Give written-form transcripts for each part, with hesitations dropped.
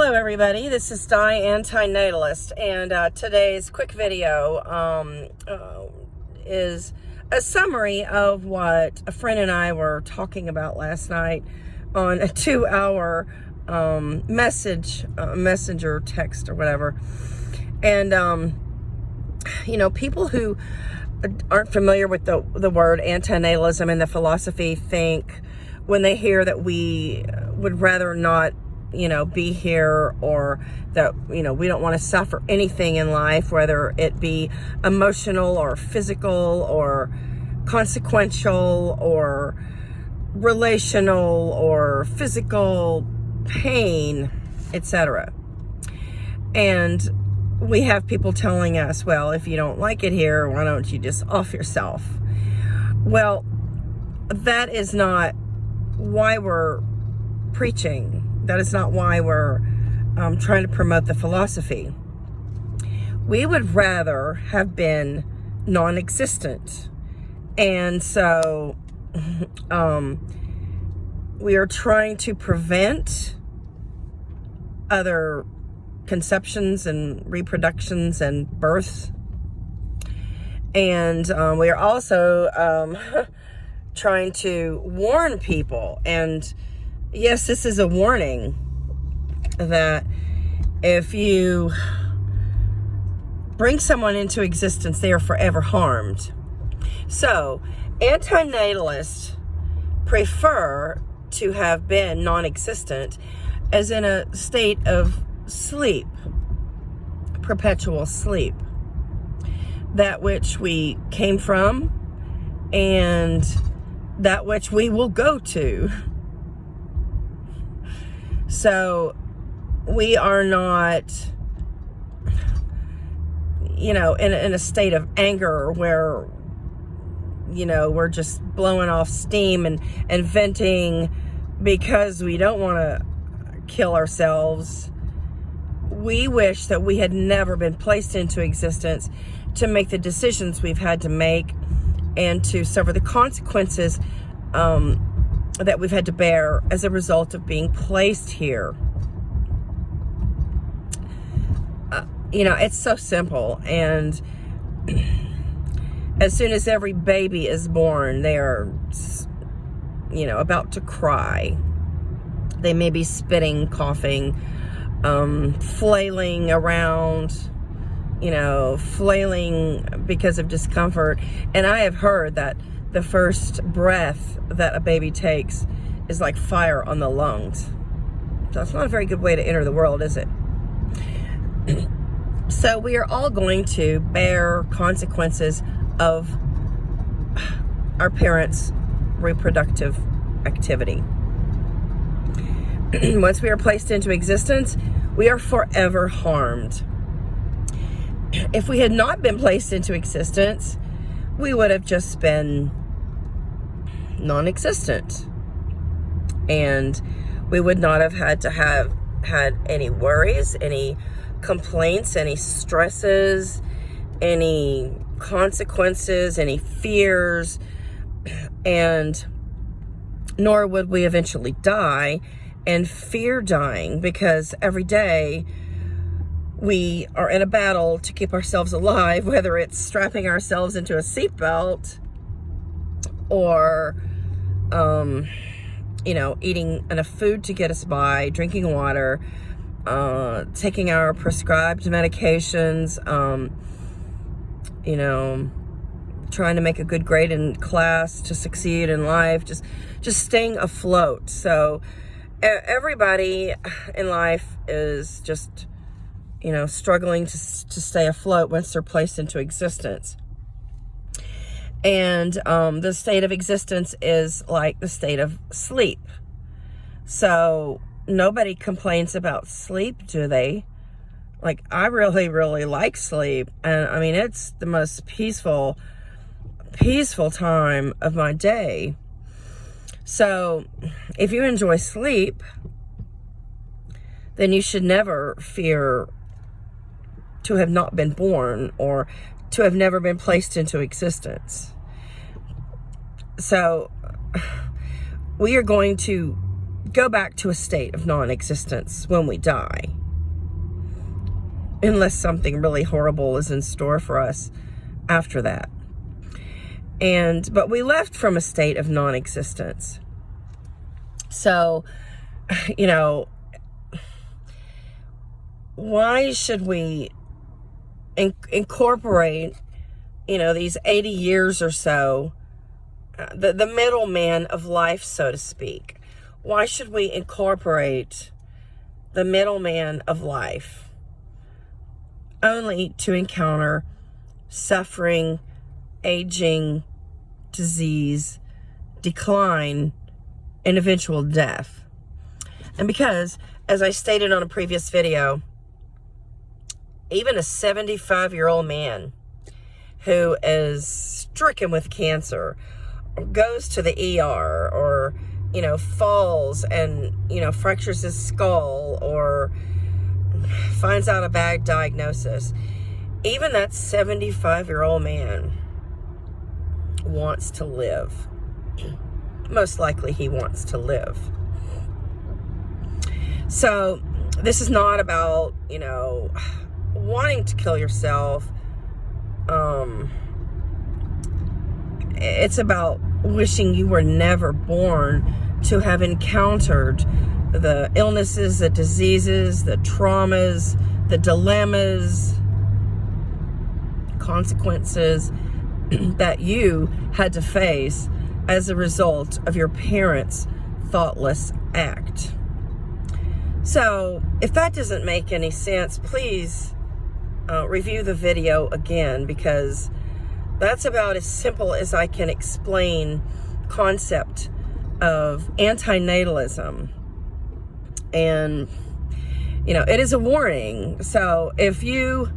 Hello everybody, this is Di Antinatalist, and today's quick video is a summary of what a friend and I were talking about last night on a 2-hour messenger text or whatever. And people who aren't familiar with the word antinatalism and the philosophy think when they hear that we would rather not be here, or that, we don't want to suffer anything in life, whether it be emotional or physical or consequential or relational or physical pain, etc. And we have people telling us, well, if you don't like it here, why don't you just off yourself? Well, that is not why we're preaching. That is not why we're trying to promote the philosophy. We would rather have been non-existent. And so we are trying to prevent other conceptions and reproductions and births. And we are also trying to warn people, and yes, this is a warning, that if you bring someone into existence, they are forever harmed. So, antinatalists prefer to have been non-existent as in a state of sleep, perpetual sleep, that which we came from and that which we will go to. So we are not, in a state of anger where, we're just blowing off steam and venting because we don't want to kill ourselves. We wish that we had never been placed into existence to make the decisions we've had to make and to suffer the consequences that we've had to bear as a result of being placed here. It's so simple. And as soon as every baby is born, they are, about to cry. They may be spitting, coughing, flailing around, flailing because of discomfort. And I have heard that the first breath that a baby takes is like fire on the lungs. So it's not a very good way to enter the world, is it? So we are all going to bear consequences of our parents' reproductive activity. Once we are placed into existence, we are forever harmed. If we had not been placed into existence, we would have just been non-existent, and we would not have had any worries, any complaints, any stresses, any consequences, any fears, and nor would we eventually die and fear dying, because every day we are in a battle to keep ourselves alive, whether it's strapping ourselves into a seatbelt or eating enough food to get us by, drinking water, taking our prescribed medications, trying to make a good grade in class to succeed in life, just staying afloat. So everybody in life is just, struggling to stay afloat once they're placed into existence. And the state of existence is like the state of sleep. So nobody complains about sleep, do they? Like, I really, really like sleep. And it's the most peaceful time of my day. So if you enjoy sleep, then you should never fear to have not been born or to have never been placed into existence. So we are going to go back to a state of non-existence when we die. unless something really horrible is in store for us after that. But we left from a state of non-existence. So, you know, why should we incorporate, you know, these 80 years or so, the middleman of life, so to speak? Why should we incorporate the middleman of life only to encounter suffering, aging, disease, decline, and eventual death? And because, as I stated on a previous video, even a 75-year-old man who is stricken with cancer goes to the ER, or, you know, falls and, you know, fractures his skull, or finds out a bad diagnosis, even that 75-year-old man wants to live. Most likely he wants to live. So this is not about, you know, wanting to kill yourself. It's about wishing you were never born to have encountered the illnesses, the diseases, the traumas, the dilemmas, consequences that you had to face as a result of your parents' thoughtless act. So if that doesn't make any sense, please review the video again, because that's about as simple as I can explain concept of antinatalism. And, you know, it is a warning. So if you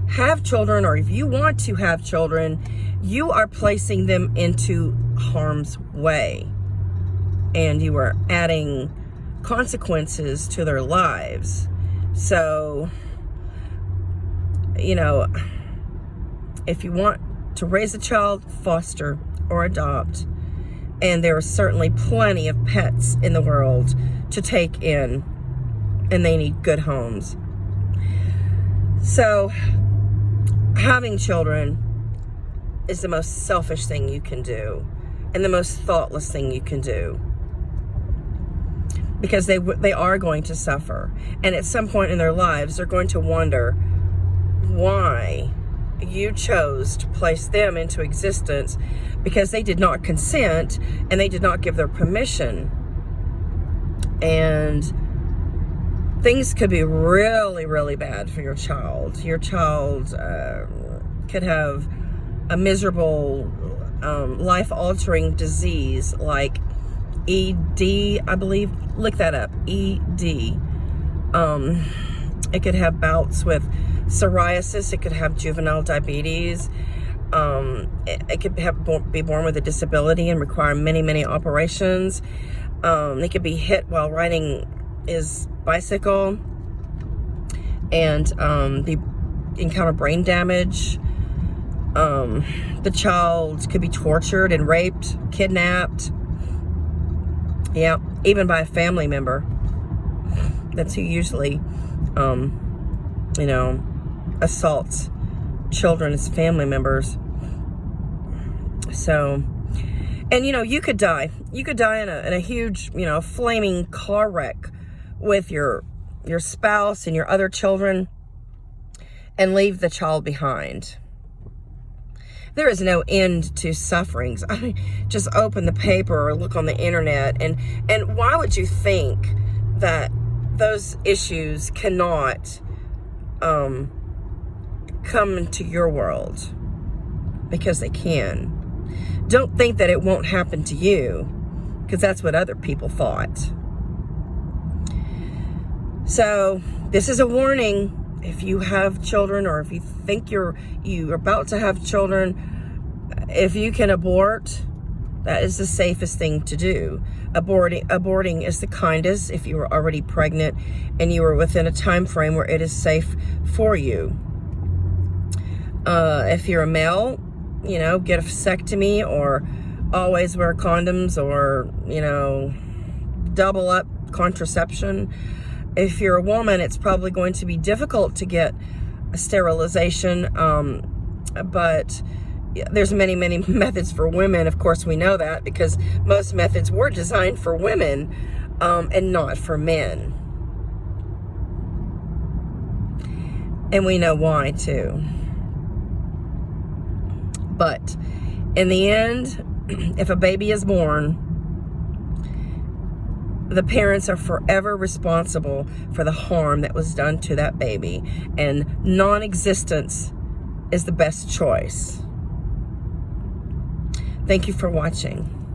have children, or if you want to have children, you are placing them into harm's way, and you are adding consequences to their lives. So, you know, if you want to raise a child, foster or adopt. And there are certainly plenty of pets in the world to take in, and they need good homes. So having children is the most selfish thing you can do, and the most thoughtless thing you can do, because they are going to suffer, and at some point in their lives they're going to wonder why you chose to place them into existence, because they did not consent and they did not give their permission. And things could be really, really bad for your child. Your child could have a miserable, life-altering disease like ED, I believe. Look that up, ED. It could have bouts with psoriasis. It could have juvenile diabetes. It could be born with a disability and require many, many operations. It could be hit while riding his bicycle and encounter brain damage. The child could be tortured and raped, kidnapped. Yeah, even by a family member. That's who usually, you know, assaults children as family members. So, and you know, you could die. You could die in a huge, you know, flaming car wreck with your spouse and your other children, and leave the child behind. There is no end to sufferings. I mean, just open the paper or look on the internet, and why would you think that those issues cannot come into your world? Because they can. Don't think that it won't happen to you, because that's what other people thought. So this is a warning. If you have children, or if you think you're about to have children, if you can abort, that is the safest thing to do. Aborting is the kindest if you are already pregnant and you are within a time frame where it is safe for you. If you're a male, you know, get a vasectomy, or always wear condoms, or, you know, double up contraception. If you're a woman, it's probably going to be difficult to get sterilization, but there's many methods for women. Of course, we know that because most methods were designed for women and not for men. And we know why too. But in the end, if a baby is born, the parents are forever responsible for the harm that was done to that baby, and non-existence is the best choice. Thank you for watching.